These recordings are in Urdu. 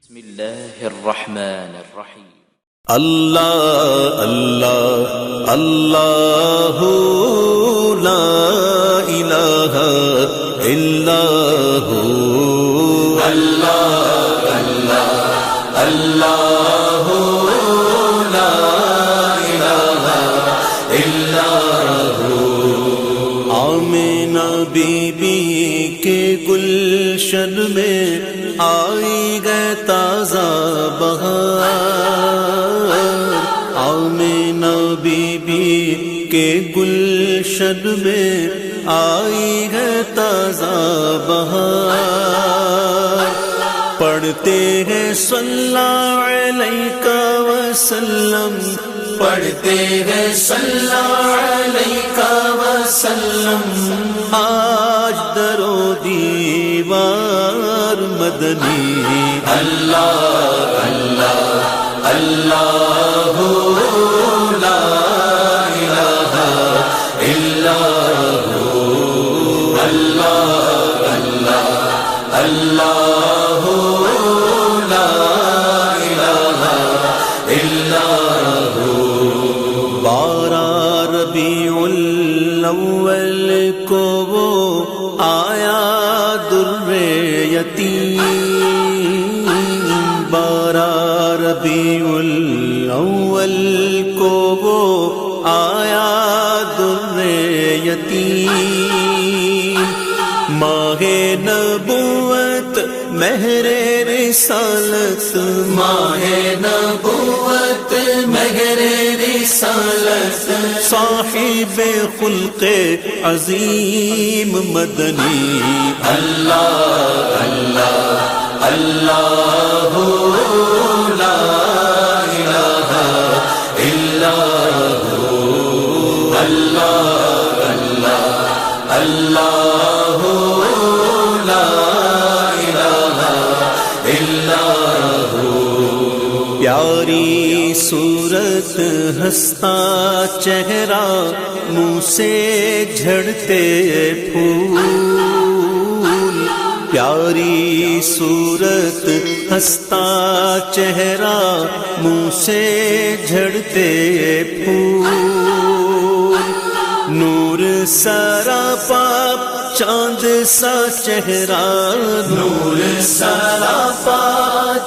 بسم اللہ الرحمن الرحیم اللہ اللہ اللہ لا الہ الا ہو اللہ اللہ اللہ لا الہ الا ہو آمنہ بی بی کے گلشن میں آئی گئے تازہ بہار آمنہ بی بی کے گلشن میں آئی ہے تازہ بہار پڑھتے ہیں صلی اللہ علیہ وسلم پڑھتے ہیں صلی اللہ علیہ وسلم آج در و دیوار مدنی اللہ اللہ اللہ لا الہ الا ہو اللہ اللہ اللہ لا الہ الا ہو بارہ ربیع الاول کو وہ آیا در یتیم بارہ ربیع الاول کو وہ آیا در یتیم ماہ نبوت مہر رسالت ماہ نبوت مہر رسالت صاحب خلق عظیم مدنی اللہ اللہ اللہ لا الہ الا ہو اللہ اللہ اللہ لا الہ الا ہو پیاری صورت ہنستا چہرہ منہ سے جھڑتے پھول پیاری صورت ہنستا چہرہ منہ سے جھڑتے پھول نور سراپا چاند سا چہرہ نور سراپا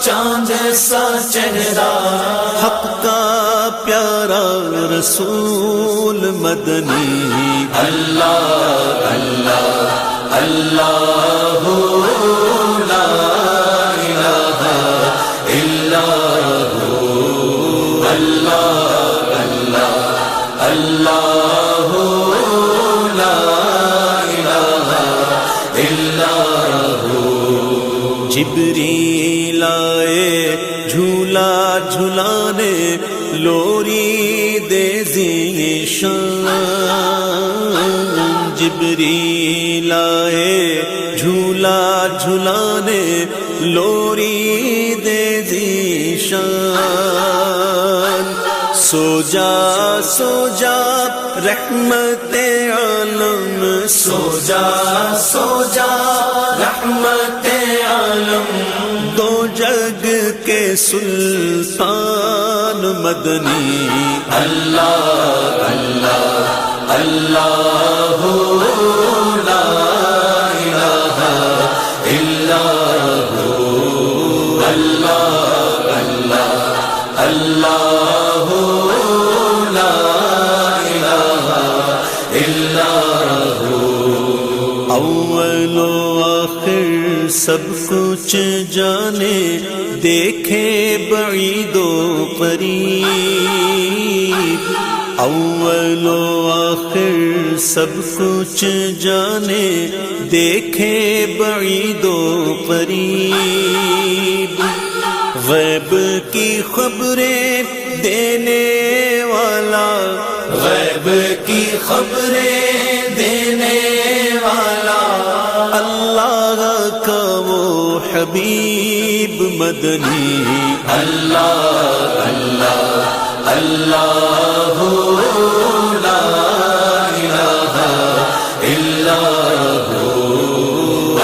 چاند سا چہرہ حق کا پیارا رسول مدنی اللہ اللہ اللہ لا الہ الا ہو اللہ اللہ اللہ لا الہ الا ہو جبریل آئے جھولا جھلانے لوری دے ذیشان جبریل آئے جھولا جھلانے لوری دے ذیشان سو جا رحمت عالم سو جا رحمت عالم دو جگ کے سلطان مدنی اللہ اللہ اللہ لا الہ الا ہو اللہ اللہ اللہ لا الہ الا ہو اول و آخر سب کچھ جانے دیکھے بعید و قریب اول و آخر سب کچھ جانے دیکھے بعید و قریب غیب کی خبریں دینے والا غیب کی خبریں دینے والا اللہ کا وہ حبیب مدنی اللہ اللہ اللہ لا الہ الا ہو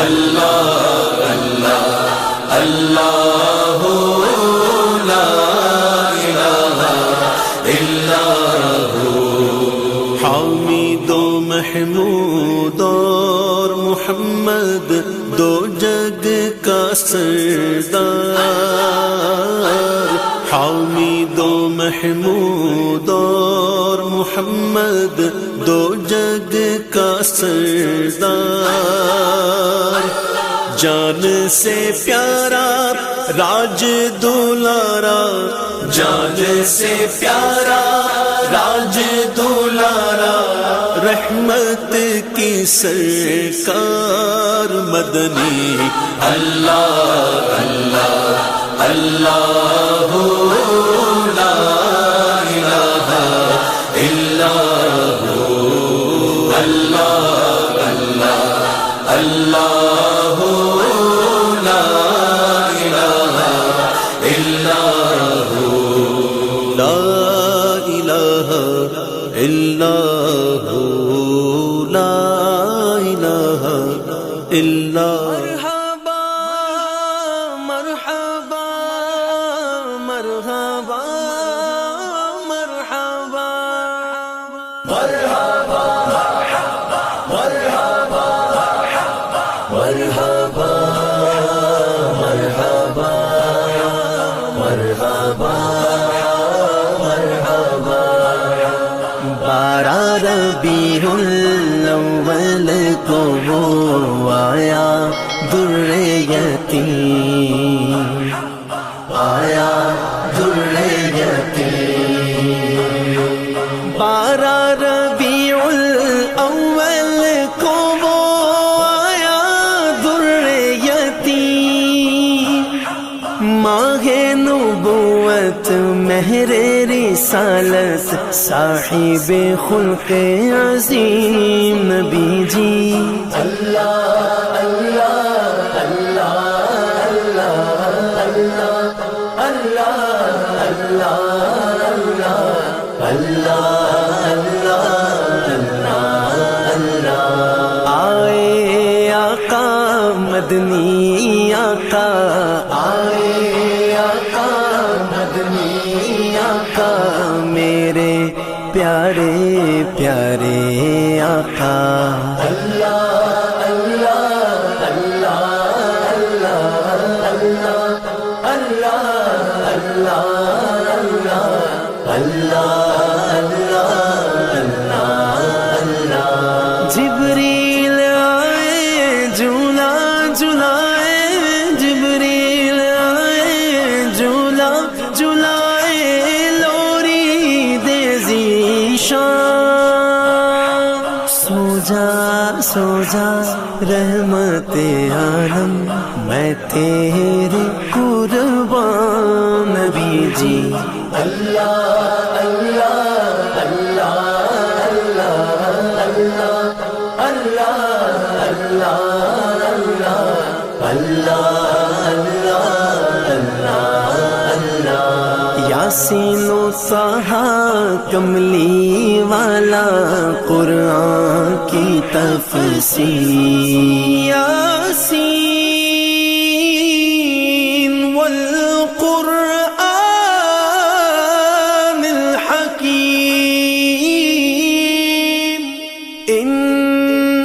اللہ اللہ اللہ محمود اور محمد دو جگ کا سردار، حامد و محمود اور محمد دو جگ کا سردار، جان سے پیارا راج دولارا، جان سے پیارا راج دولارا، رحمت کی سرکار مدنی، اللہ اللہ اللہ لا الہ الا ہو، اللہ اللہ اللہ لا الہ الا ہو، لا الہ الا ہو، لا الہ الا ہو۔ ربیع الاول کو وہ آیا در یتیم، آیا در یتیم، 12 ربیع الاول کو وہ آیا در یتیم، ماہ نبوت مہر رسالت صاحب خلق عظیم نبی جی، اللہ اللہ اللہ اللہ اللہ اللہ اللہ اللہ، آئے آقا مدنی آقا، آئے آقا مدنی آقا، میرے پیارے پیارے آقا، اللہ اللہ اللہ اللہ اللہ اللہ اللہ، جبریل آئے جھولا جھلائے، جبریل آئے جھولا جھلائے، لوری دے ذیشان، سو جا سو جا رحمت عالم میں تیرے قربان نبی جی، اللہ اللہ اللہ اللہ اللہ اللہ اللہ اللہ، یاسین و طٰہٰ کملی والا قرآن کی تفسیر، یاسین والقرآن الحکیم،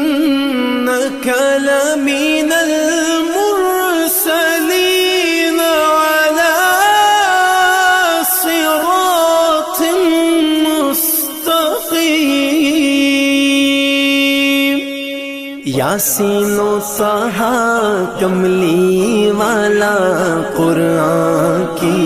إنك لمن المرسلين على صراط مستقيم، یاسین و طٰہٰ کملی والا قرآن کی